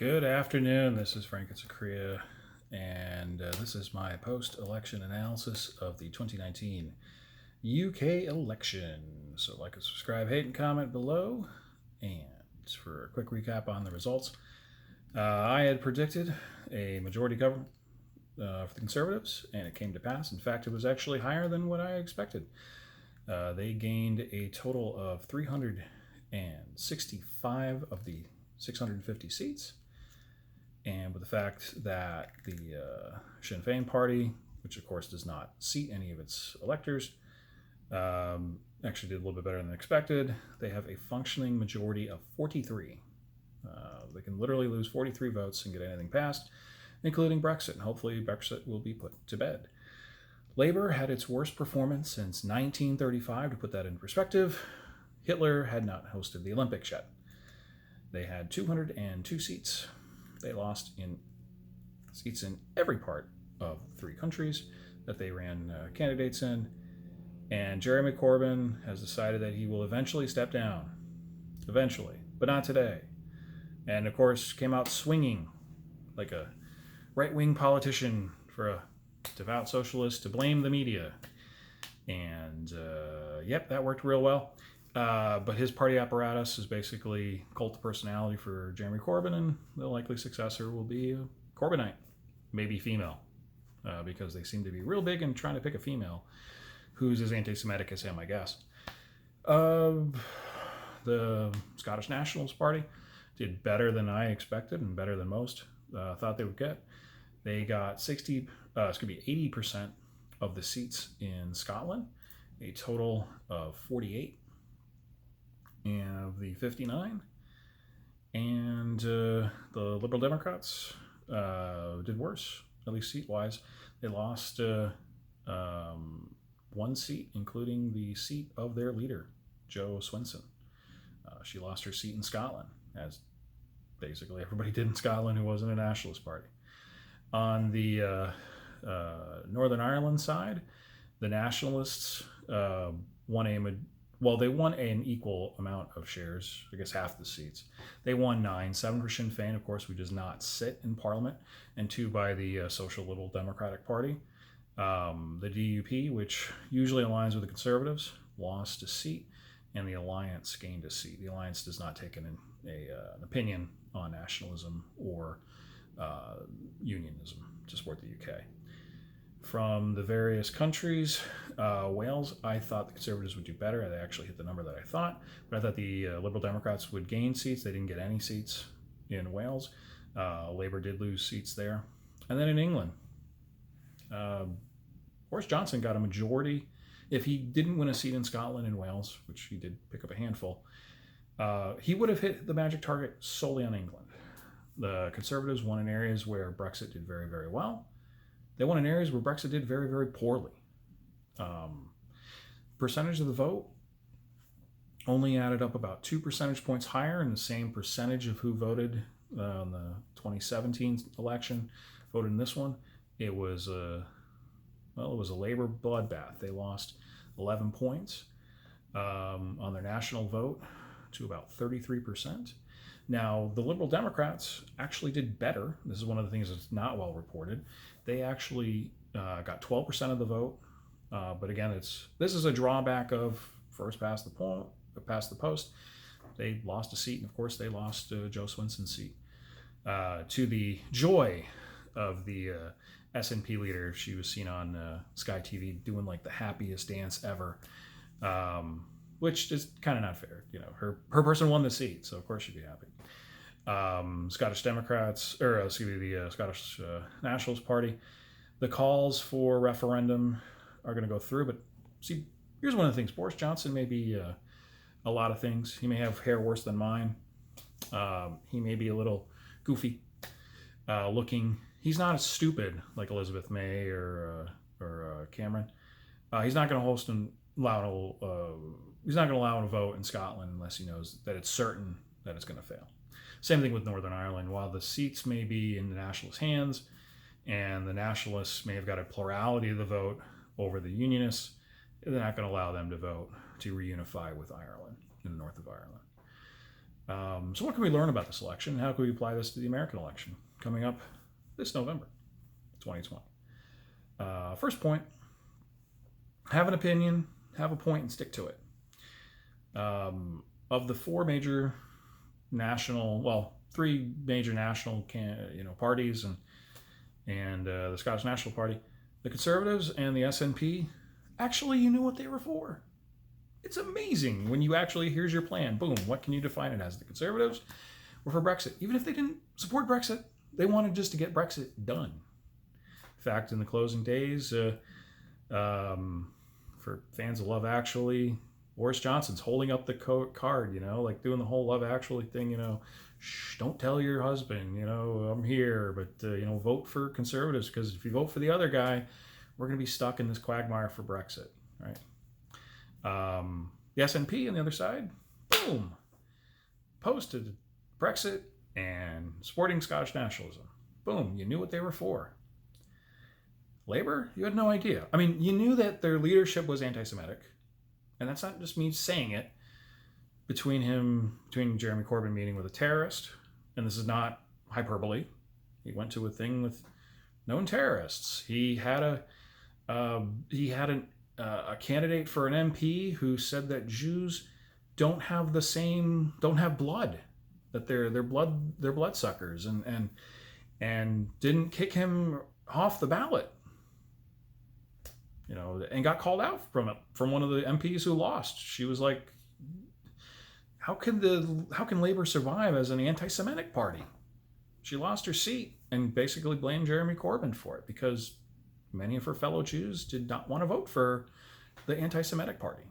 Good afternoon. This is Frank Korea, and this is my post election analysis of the 2019 UK election. So, like and subscribe, hate, and comment below. And for a quick recap on the results, I had predicted a majority government for the Conservatives, and it came to pass. In fact, it was actually higher than what I expected. They gained a total of 365 of the 650 seats. And with the fact that the Sinn Féin party, which of course does not seat any of its electors, actually did a little bit better than expected. They have a functioning majority of 43. They can literally lose 43 votes and get anything passed, including Brexit. And hopefully Brexit will be put to bed. Labour had its worst performance since 1935. To put that in perspective, Hitler had not hosted the Olympics yet. They had 202 seats. They lost in seats in every part of the three countries that they ran candidates in. And Jeremy Corbyn has decided that he will eventually step down. Eventually, but not today. And of course, came out swinging like a right-wing politician for a devout socialist to blame the media. And yep, that worked real well. But his party apparatus is basically cult of personality for Jeremy Corbyn, and the likely successor will be a Corbynite, maybe female, because they seem to be real big in trying to pick a female who's as anti-Semitic as him, I guess. The Scottish Nationalist Party did better than I expected and better than most thought they would get. They got 80% of the seats in Scotland, a total of 48 and of the 59. And the Liberal Democrats did worse, at least seat-wise. They lost one seat, including the seat of their leader, Jo Swinson. She lost her seat in Scotland, as basically everybody did in Scotland who wasn't a nationalist party. On the Northern Ireland side, the nationalists they won an equal amount of shares, I guess half the seats. They won 9, 7 for Sinn Féin, of course, who does not sit in Parliament, and 2 by the Social Liberal Democratic Party. The DUP, which usually aligns with the Conservatives, lost a seat, and the Alliance gained a seat. The Alliance does not take an opinion on nationalism or unionism to support the UK. From the various countries, Wales, I thought the Conservatives would do better. They actually hit the number that I thought, but I thought the Liberal Democrats would gain seats. They didn't get any seats in Wales. Labour did lose seats there. And then in England, Boris Johnson got a majority. If he didn't win a seat in Scotland and Wales, which he did pick up a handful, he would have hit the magic target solely on England. The Conservatives won in areas where Brexit did very, very well. They won in areas where Brexit did very, very poorly. Percentage of the vote only added up about 2 percentage points higher, and the same percentage of who voted on the 2017 election voted in this one. It was a Labour bloodbath. They lost 11 points on their national vote to about 33%. Now, the Liberal Democrats actually did better. This is one of the things that's not well reported. They actually got 12% of the vote. But again, this is a drawback of first past the post. They lost a seat, and of course they lost Jo Swinson's seat. To the joy of the SNP leader, she was seen on Sky TV doing like the happiest dance ever, which is kind of not fair. You know, her person won the seat, so of course she'd be happy. Scottish Democrats, or the Scottish Nationalist Party, the calls for referendum are going to go through. But see, here's one of the things. Boris Johnson may be a lot of things. He may have hair worse than mine. He may be a little goofy looking. He's not as stupid like Elizabeth May or Cameron. He's not going to host and allow. He's not going to allow him to vote in Scotland unless he knows that it's certain that it's going to fail. Same thing with Northern Ireland. While the seats may be in the Nationalists' hands, and the Nationalists may have got a plurality of the vote over the Unionists, they're not going to allow them to vote to reunify with Ireland in the north of Ireland. So what can we learn about this election? How can we apply this to the American election coming up this November, 2020? First point, have an opinion, have a point, and stick to it. Of the three major national parties and the Scottish National Party, the Conservatives and the SNP, actually you knew what they were for. It's amazing when you actually, here's your plan. Boom, what can you define it as? The Conservatives were for Brexit. Even if they didn't support Brexit, they wanted just to get Brexit done. In fact, in the closing days, for fans of Love Actually, Boris Johnson's holding up the card, like doing the whole Love Actually thing, shh, don't tell your husband, I'm here, but, vote for Conservatives, because if you vote for the other guy, we're going to be stuck in this quagmire for Brexit, right? The SNP on the other side, boom, posted Brexit and supporting Scottish nationalism. Boom, you knew what they were for. Labour, you had no idea. I mean, you knew that their leadership was anti-Semitic, and that's not just me saying it. Between Jeremy Corbyn meeting with a terrorist, and this is not hyperbole. He went to a thing with known terrorists. He had a candidate for an MP who said that Jews don't have blood, that they're bloodsuckers, and didn't kick him off the ballot. And got called out from one of the MPs who lost. She was like, how can Labour survive as an anti-Semitic party? She lost her seat and basically blamed Jeremy Corbyn for it, because many of her fellow Jews did not want to vote for the anti-Semitic party.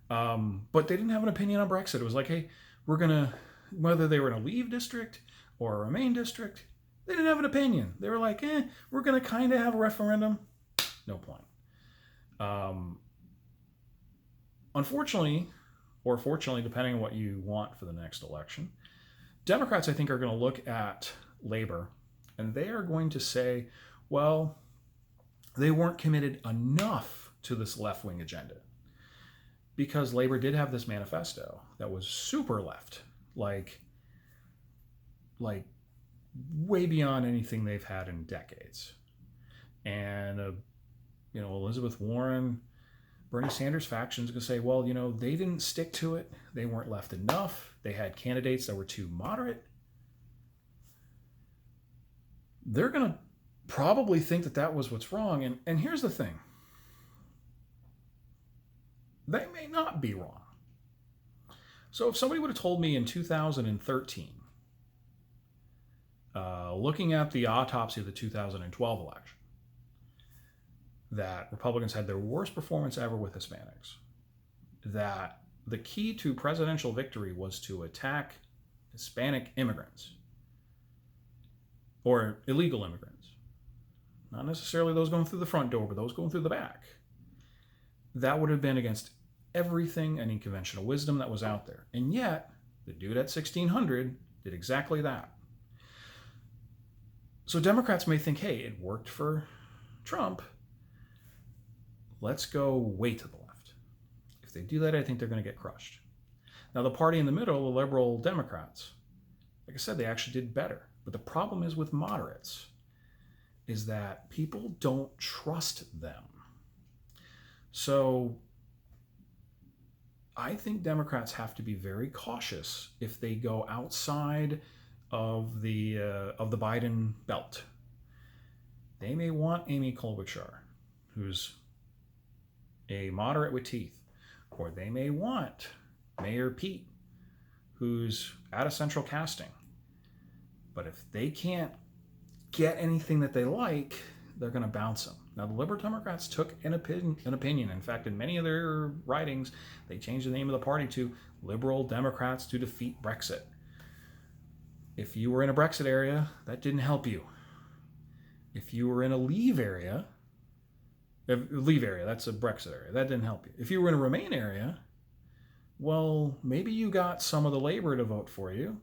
But they didn't have an opinion on Brexit. It was like, hey, whether they were in a Leave district or a Remain district, they didn't have an opinion. They were like, we're going to kind of have a referendum. No point. Unfortunately, or fortunately, depending on what you want for the next election, Democrats, I think, are going to look at Labour and they are going to say, well, they weren't committed enough to this left-wing agenda, because Labour did have this manifesto that was super left, like way beyond anything they've had in decades. And Elizabeth Warren, Bernie Sanders factions going to say, well, they didn't stick to it. They weren't left enough. They had candidates that were too moderate. They're going to probably think that was what's wrong. And here's the thing. They may not be wrong. So if somebody would have told me in 2013, looking at the autopsy of the 2012 election, that Republicans had their worst performance ever with Hispanics, that the key to presidential victory was to attack Hispanic immigrants or illegal immigrants, not necessarily those going through the front door, but those going through the back, that would have been against everything, any conventional wisdom that was out there. And yet, the dude at 1600 did exactly that. So Democrats may think, hey, it worked for Trump. Let's go way to the left. If they do that, I think they're going to get crushed. Now, the party in the middle, the liberal Democrats, like I said, they actually did better. But the problem is with moderates is that people don't trust them. So I think Democrats have to be very cautious if they go outside of the Biden belt. They may want Amy Klobuchar, who's a moderate with teeth, or they may want Mayor Pete, who's out of central casting. But if they can't get anything that they like, they're going to bounce them. Now, the Liberal Democrats took an opinion. In fact, in many of their writings, they changed the name of the party to Liberal Democrats to Defeat Brexit. If you were in a Brexit area, that didn't help you. If you were in a Leave area, that's a Brexit area, that didn't help you. If you were in a Remain area, well, maybe you got some of the Labour to vote for you,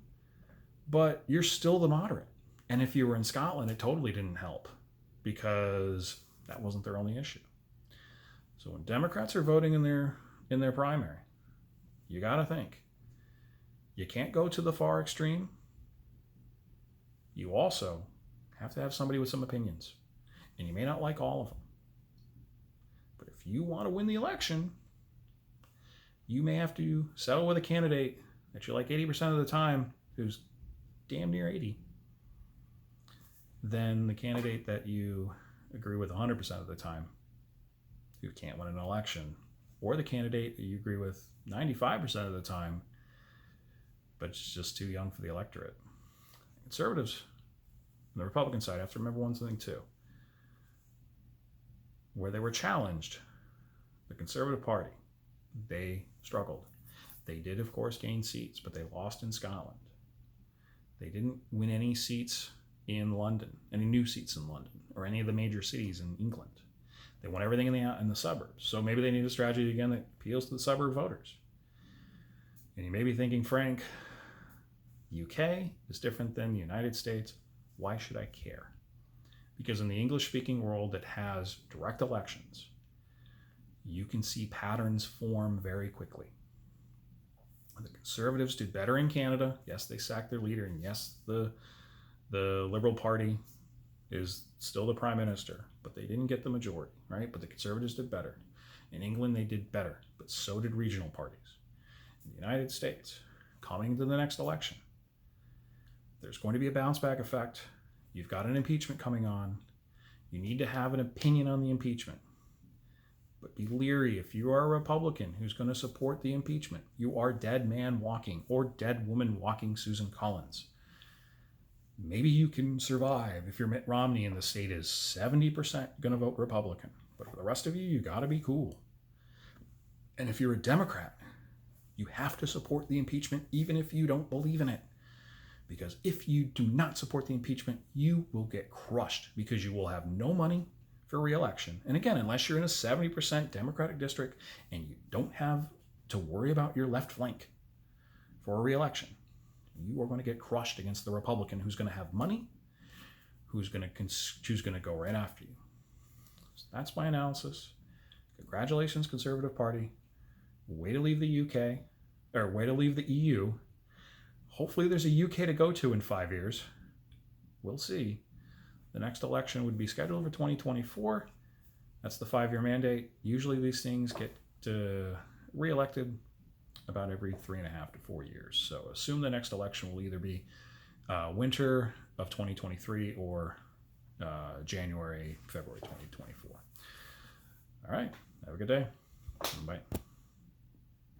but you're still the moderate. And if you were in Scotland, it totally didn't help, because that wasn't their only issue. So when Democrats are voting in their primary, you got to think, you can't go to the far extreme. You also have to have somebody with some opinions. And you may not like all of them. But if you want to win the election, you may have to settle with a candidate that you like 80% of the time who's damn near 80 than the candidate that you agree with 100% of the time who can't win an election, or the candidate that you agree with 95% of the time but it's just too young for the electorate. Conservatives on the Republican side have to remember one thing too. Where they were challenged, the Conservative Party, they struggled. They did, of course, gain seats, but they lost in Scotland. They didn't win any seats in London, any new seats in London, or any of the major cities in England. They won everything in the suburbs. So maybe they need a strategy again that appeals to the suburb voters. And you may be thinking, Frank, UK is different than the United States. Why should I care? Because in the English-speaking world that has direct elections, you can see patterns form very quickly. The Conservatives did better in Canada. Yes, they sacked their leader, and yes, the Liberal Party is still the Prime Minister, but they didn't get the majority, right? But the Conservatives did better. In England, they did better, but so did regional parties. In the United States, coming to the next election, there's going to be a bounce back effect. You've got an impeachment coming on. You need to have an opinion on the impeachment. But be leery. If you are a Republican who's going to support the impeachment, you are dead man walking or dead woman walking Susan Collins. Maybe you can survive if you're Mitt Romney and the state is 70% going to vote Republican. But for the rest of you, you got to be cool. And if you're a Democrat, you have to support the impeachment even if you don't believe in it. Because if you do not support the impeachment, you will get crushed because you will have no money for re-election. And again, unless you're in a 70% Democratic district and you don't have to worry about your left flank for a re-election, you are going to get crushed against the Republican who's going to have money, who's going to go right after you. So that's my analysis. Congratulations, Conservative Party. Way to leave the UK, or way to leave the EU. Hopefully there's a UK to go to in 5 years. We'll see. The next election would be scheduled for 2024. That's the 5-year mandate. Usually these things get re-elected about every 3.5 to 4 years. So assume the next election will either be winter of 2023 or January, February 2024. All right. Have a good day. Bye.